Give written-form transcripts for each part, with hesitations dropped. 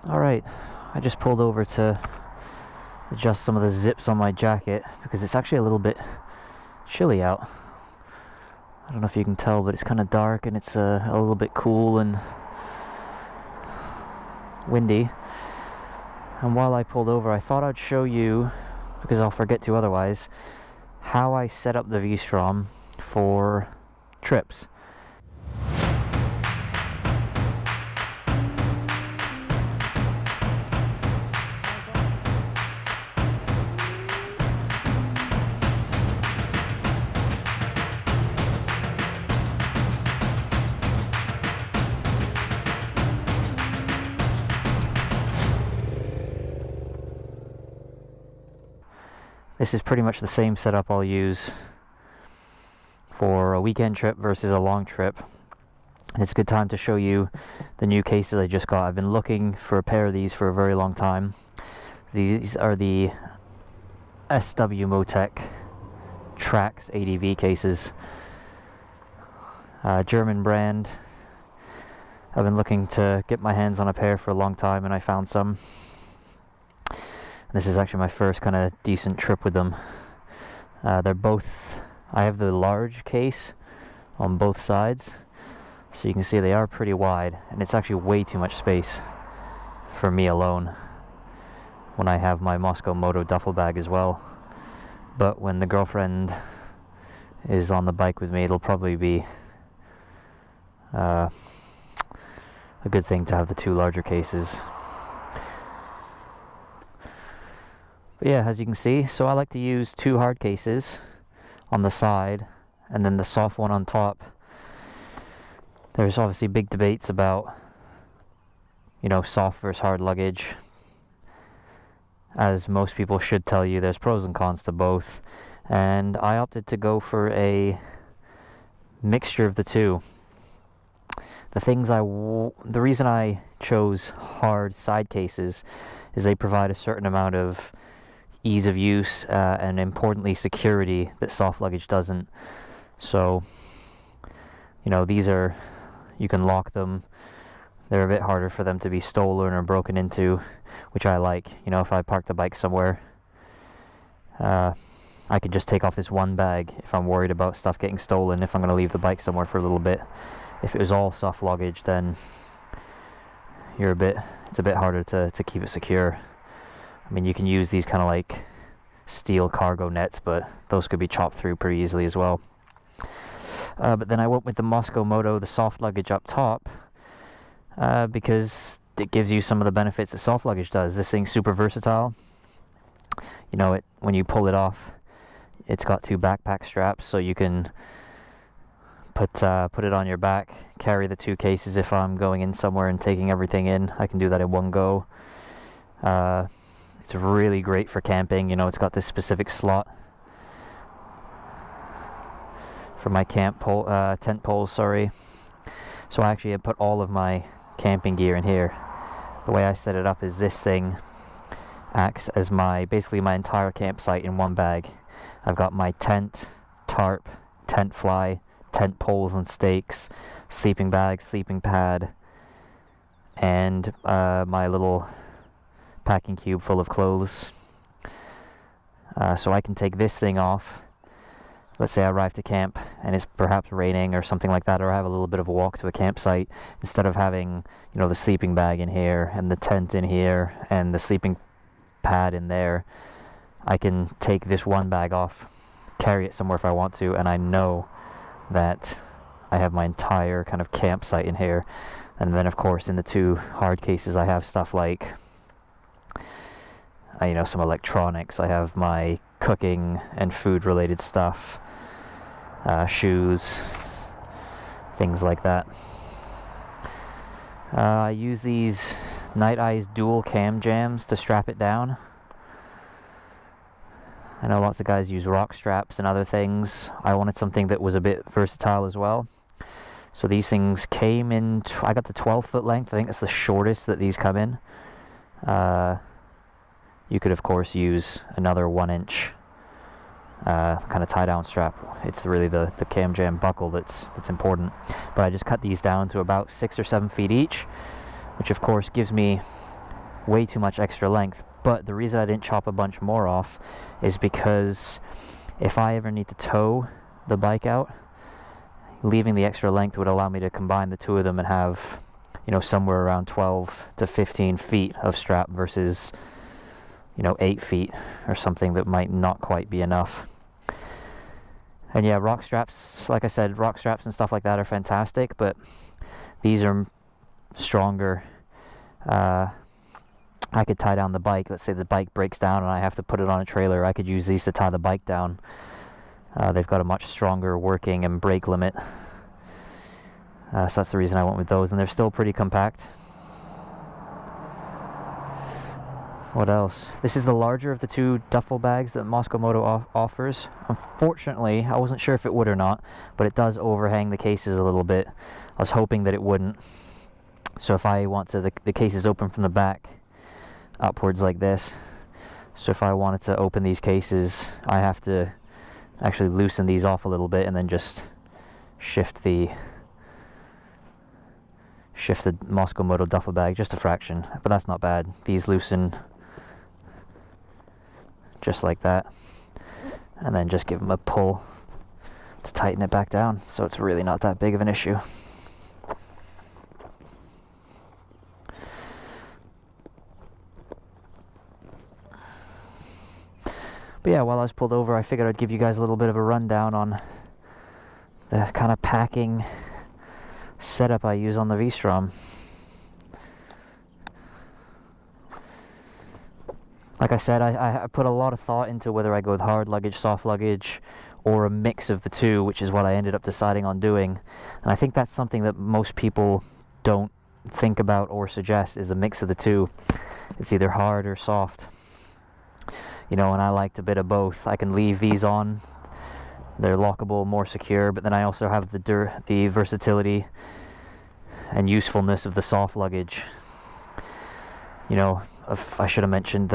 Alright, I just pulled over to adjust some of the zips on my jacket because it's actually a little bit chilly out. I don't know if you can tell, but it's kind of dark and it's a little bit cool and windy. And while I pulled over, I thought I'd show you, because I'll forget to otherwise, how I set up the V-Strom for trips. This is pretty much the same setup I'll use for a weekend trip versus a long trip. And it's a good time to show you the new cases I just got. I've been looking for a pair of these for a very long time. These are the SW Motec Traxx ADV cases. German brand. I've been looking to get my hands on a pair for a long time and I found some. This is actually my first kind of decent trip with them. They're both, I have the large case on both sides, so you can see they are pretty wide, and it's actually way too much space for me alone when I have my Moscow Moto duffel bag as well. But when the girlfriend is on the bike with me, it'll probably be a good thing to have the two larger cases. But yeah, as you can see, so I like to use two hard cases on the side and then the soft one on top. There's obviously big debates about, you know, soft versus hard luggage. As most people should tell you, there's pros and cons to both. And I opted to go for a mixture of the two. The reason I chose hard side cases is they provide a certain amount of ease of use and importantly security that soft luggage doesn't. So, you know, these are, you can lock them. They're a bit harder for them to be stolen or broken into, which I like. You know, if I park the bike somewhere, I can just take off this one bag if I'm worried about stuff getting stolen, if I'm going to leave the bike somewhere for a little bit. If it was all soft luggage, then it's a bit harder to keep it secure. I mean, you can use these kind of like steel cargo nets, but those could be chopped through pretty easily as well. But then I went with the Moscow Moto, the soft luggage up top, because it gives you some of the benefits that soft luggage does. This thing's super versatile. You know, when you pull it off, it's got two backpack straps, so you can put it on your back, carry the two cases. If I'm going in somewhere and taking everything in, I can do that in one go. It's really great for camping. You know, it's got this specific slot for my tent poles, sorry. So I actually put all of my camping gear in here. The way I set it up is this thing acts as basically my entire campsite in one bag. I've got my tent, tarp, tent fly, tent poles and stakes, sleeping bag, sleeping pad, and my little packing cube full of clothes. So I can take this thing off. Let's say I arrive to camp and it's perhaps raining or something like that, or I have a little bit of a walk to a campsite. Instead of having, you know, the sleeping bag in here and the tent in here and the sleeping pad in there, I can take this one bag off, carry it somewhere if I want to, and I know that I have my entire kind of campsite in here. And then of course in the two hard cases I have stuff like you know, some electronics. I have my cooking and food related stuff, shoes, things like that. I use these Night Eyes dual cam jams to strap it down. I know lots of guys use rock straps and other things. I wanted something that was a bit versatile as well. So these things came in, I got the 12-foot length. I think that's the shortest that these come in. You could of course use another 1-inch kind of tie down strap. It's really the cam jam buckle that's important. But I just cut these down to about 6 or 7 feet each, which of course gives me way too much extra length. But the reason I didn't chop a bunch more off is because if I ever need to tow the bike out, leaving the extra length would allow me to combine the two of them and have, you know, somewhere around 12 to 15 feet of strap versus, you know, 8 feet or something that might not quite be enough. And yeah, rock straps, like I said, rock straps and stuff like that are fantastic, but these are stronger. I could tie down the bike. Let's say the bike breaks down and I have to put it on a trailer. I could use these to tie the bike down. They've got a much stronger working and brake limit. So that's the reason I went with those, and they're still pretty compact. What else? This is the larger of the two duffel bags that Moto offers. Unfortunately, I wasn't sure if it would or not, but it does overhang the cases a little bit. I was hoping that it wouldn't. So if I want to, the case is open from the back upwards like this. So if I wanted to open these cases, I have to actually loosen these off a little bit and then just shift the Moto duffel bag just a fraction, but that's not bad. These loosen just like that, and then just give them a pull to tighten it back down, so it's really not that big of an issue. But yeah, while I was pulled over, I figured I'd give you guys a little bit of a rundown on the kind of packing setup I use on the V-Strom. Like I said, I put a lot of thought into whether I go with hard luggage, soft luggage, or a mix of the two, which is what I ended up deciding on doing. And I think that's something that most people don't think about or suggest, is a mix of the two. It's either hard or soft. You know, and I liked a bit of both. I can leave these on. They're lockable, more secure, but then I also have the versatility and usefulness of the soft luggage. You know, I should have mentioned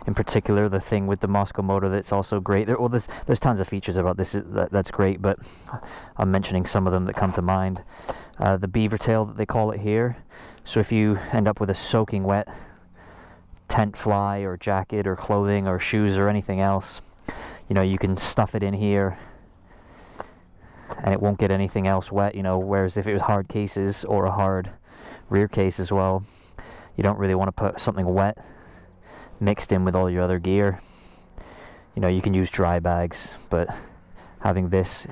in particular, the thing with the Moto that's also great. There's tons of features about this that's great, but I'm mentioning some of them that come to mind. The beaver tail that they call it here. So if you end up with a soaking wet tent fly or jacket or clothing or shoes or anything else, you know, you can stuff it in here and it won't get anything else wet, you know, whereas if it was hard cases or a hard rear case as well, you don't really want to put something wet mixed in with all your other gear. You know, you can use dry bags, but having this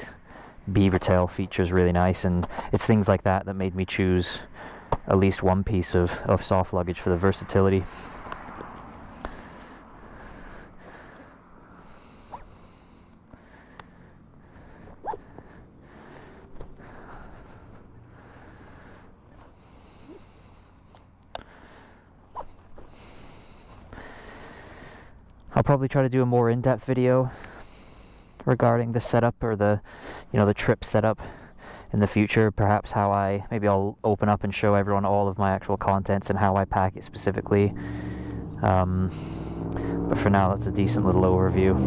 beaver tail feature is really nice, and it's things like that that made me choose at least one piece of soft luggage for the versatility. I'll probably try to do a more in-depth video regarding the setup, or the trip setup in the future. Perhaps maybe I'll open up and show everyone all of my actual contents and how I pack it specifically. But for now, that's a decent little overview.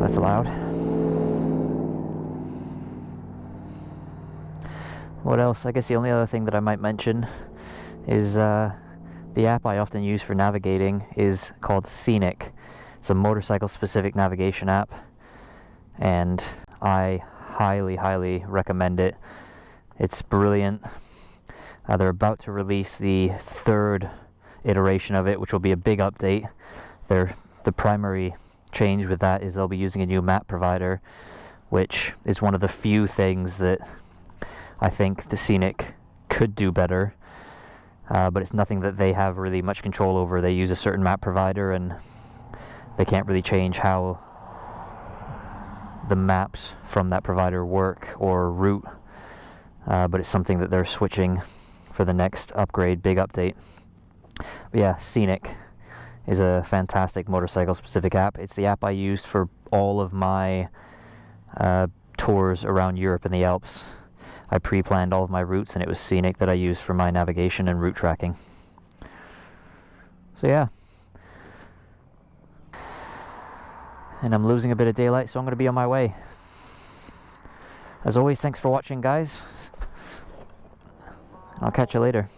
That's allowed. What else? I guess the only other thing that I might mention is the app I often use for navigating is called Scenic. It's a motorcycle specific navigation app, and I highly recommend it. It's brilliant. They're about to release the third iteration of it, which will be a big update. The primary change with that is they'll be using a new map provider, which is one of the few things that I think the Scenic could do better. But it's nothing that they have really much control over. They use a certain map provider, and they can't really change how the maps from that provider work or route. But it's something that they're switching for the next upgrade, big update. But yeah, Scenic is a fantastic motorcycle-specific app. It's the app I used for all of my tours around Europe and the Alps. I pre-planned all of my routes, and it was Scenic that I used for my navigation and route tracking. So yeah. And I'm losing a bit of daylight, so I'm going to be on my way. As always, thanks for watching, guys. I'll catch you later.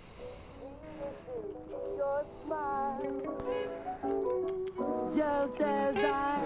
Just as I